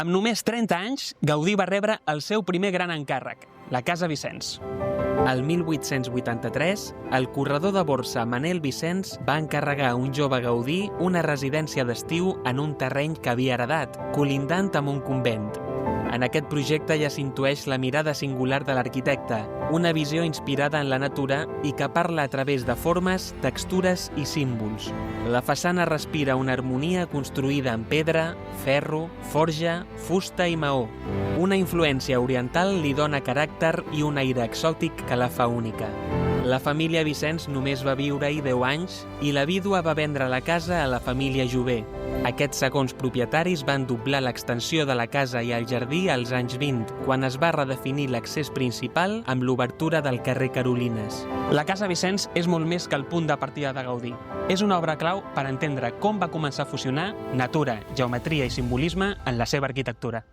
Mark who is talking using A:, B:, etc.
A: Amb només 30 anys, Gaudí va rebre el seu primer gran encàrrec, la Casa Vicens.
B: El 1883, el corredor de borsa Manel Vicens va encarregar a un jove Gaudí una residència d'estiu en un terreny que havia heredat, colindant amb un convent. En aquest projecte ja s'intueix la mirada singular de l'arquitecte, una visió inspirada en la natura i que parla a través de formes, textures i símbols. La façana respira una harmonia construïda en pedra, ferro, forja, fusta i maó. Una influència oriental li dona caràcter i un aire exòtic que la fa única. La família Vicens només va viure-hi 10 anys i la vídua va vendre la casa a la família Jover. Aquests segons propietaris van doblar l'extensió de la casa i el jardí als anys 20, quan es va redefinir l'accés principal amb l'obertura del carrer Carolines.
A: La Casa Vicens és molt més que el punt de partida de Gaudí. És una obra clau per entendre com va començar a fusionar natura, geometria i simbolisme en la seva arquitectura.